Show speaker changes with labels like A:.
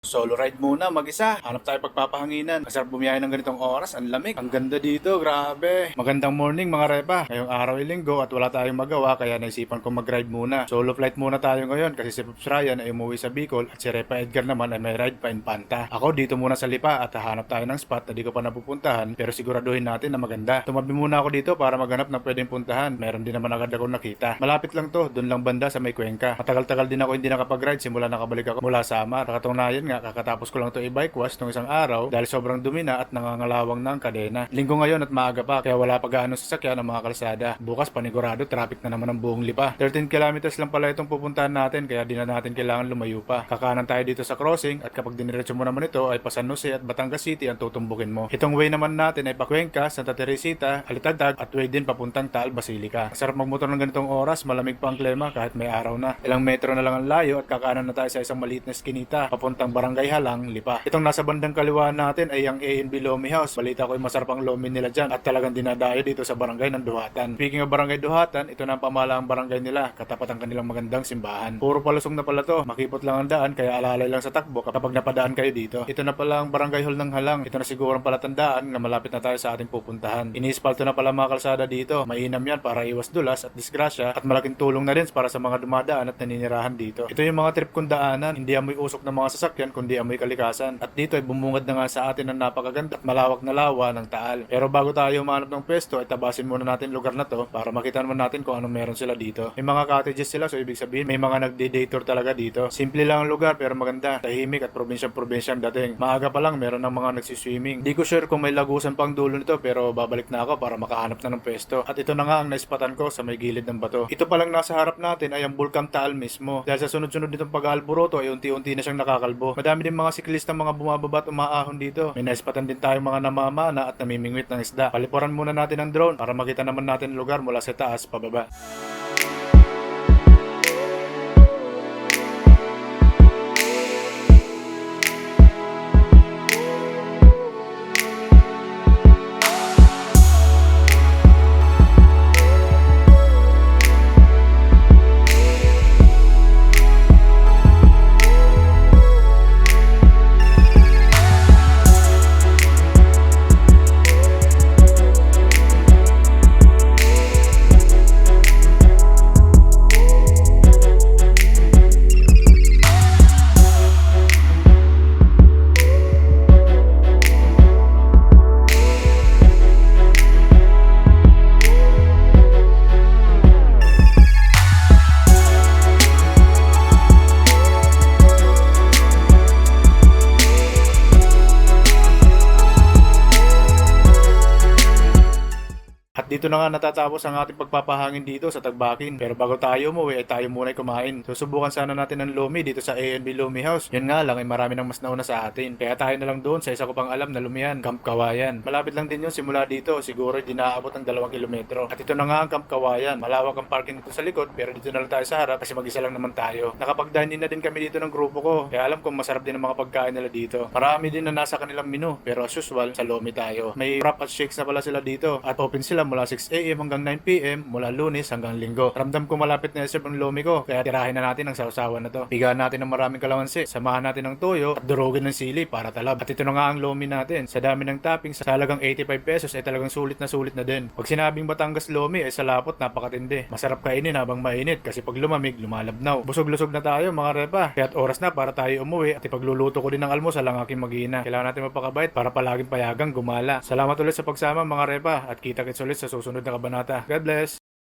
A: Solo ride muna, mag-isa. Hanap tayo pagpapahanginan. Masarap bumiyahe ng ganitong oras. Ang lamig. Ang ganda dito, grabe. Magandang morning mga repa. Ngayong araw ay linggo at wala tayong magawa kaya naisipan kong mag-ride muna. Solo flight muna tayo ngayon kasi si Pops Ryan ay umuwi sa Bicol at si Repa Edgar naman ay may ride pa in Panta. Ako dito muna sa Lipa at hahanap tayo ng spot na di ko pa napupuntahan pero siguraduhin natin na maganda. Tumabi muna ako dito para maghanap ng pwedeng puntahan. Meron din naman agad akong nakita. Malapit lang to, dun lang banda sa may Cuenca. Matagal-tagal din ako hindi nakapag-ride simula nakabalik ako mula Samar. Katunayan nga, kakatapos ko lang to i-bike wash nung isang araw dahil sobrang dumi na at nangangalawang na ang kadena. Linggo ngayon at maaga pa kaya wala pa gaano sasakyan ang mga kalsada. Bukas panigurado traffic na naman ang buong Lipa. 13 kilometers lang pala itong pupuntahan natin kaya di na natin kailangan lumayo pa. Kakanan tayo dito sa crossing at kapag diniretso mo naman ito ay pa San Jose at Batangas City ang tutumbukin mo. Itong way naman natin ay pa Cuenca, Santa Teresita, Alitagtag at way din papuntang Taal Basilica. Sarap magmotor ng ganitong oras, malamig pa ang klima kahit may araw na. Ilang metro na lang ang layo at kakanan na tayo sa isang maliit na skinita papuntang Barangay Halang, Lipa. Itong nasa bandang kaliwa natin ay ang A&B Lomi House. Balita ko ay masarap ang lomi nila dyan at talagang dinadayo dito sa barangay ng Duhatan. Speaking of barangay Duhatan, ito na ang pamalaang barangay nila, katapat ang kanilang magandang simbahan. Puro palusong na pala to, makipot lang ang daan kaya alalay lang sa takbo kapag napadaan kayo dito. Ito na pala ang barangay hall ng Halang. Ito na siguro ang palatandaan na malapit na tayo sa ating pupuntahan. Iniispalto na pala mga kalsada dito. Mainam yan para iwas dulas at disgrasya at malaking tulong na rin para sa mga dumadaan at naninirahan dito. Ito yung mga trip kong daanan, hindi amoy usok ng mga sasakyan kundi amoy kalikasan. At dito ay bumungad na nga sa atin ang napakaganda at malawak na lawa ng Taal. Pero bago tayo humanap ng pwesto ay tabasin muna natin lugar na to para makita naman natin kung anong meron sila dito. May mga cottages sila so ibig sabihin may mga nagde-day tour talaga dito. Simple lang ang lugar pero maganda, tahimik at probinsyang dating. Maaga pa lang meron ng mga nagsiswimming. Di ko sure kung may lagusan pang dulo nito pero babalik na ako para makahanap na ng pwesto. At ito na nga ang naispatan ko sa may gilid ng bato. Ito palang nasa harap natin ay ang Bulkang Taal mismo. Dahil sa sunod-sunod nitong pag-aalboroto ay unti-unti na siyang nakakalbo. Madami din mga siklista mga bumababa at umaahon dito. May naispatan din tayong mga namamana at namimingwit ng isda. Palipuran muna natin ang drone para makita naman natin ang lugar mula sa taas pababa. Dito na nga natatapos ang ating pagpapahangin dito sa Tagbakin. Pero bago tayo umuwi ay tayo muna ay kumain. Susubukan sana natin ng lomi dito sa A&B Lomi House. Yun nga lang ay marami nang mas nauna sa atin. Kaya tayo na lang doon sa isa ko pang alam na lumihan, Camp Kawayan. Malapit lang din yun simula dito. Siguro di naaabot ng 2 kilometro. At ito na nga ang Camp Kawayan. Malawak ang parking dito sa likod pero dito na lang tayo sa harap kasi mag-isa lang naman tayo. Nakapag-dine in na din kami dito ng grupo ko. Kaya alam kong masarap din ang mga pagkain nila dito. Marami din na nasa kanilang menu pero as usual sa lomi tayo. May wrap at shakes na pala sila dito. At open sila mula 6 AM hanggang 9 PM mula Lunes hanggang Linggo. Ramdam ko malapit na i-serve ang lomi ko kaya tirahin na natin ang sausawan na to. Pigaan natin ng maraming kalamansi, samahan natin ng toyo at durugin ng sili para talab. At ito na nga ang lomi natin. Sa dami ng toppings sa halagang 85 pesos ay talagang sulit na din. Pag sinabing Batangas lomi ay sa lapot napakatindi. Masarap kainin habang mainit kasi pag lumamig lumalabnaw. Busog-lusog na tayo mga repa. Kaya't oras na para tayo umuwi at ipagluluto ko din ng almusal ang aking mag-ina. Kailangan natin mapakabait para palaging payagang gumala. Salamat ulit sa pagsama mga repa at kita-kits ulit sa susunod na kabanata. God bless!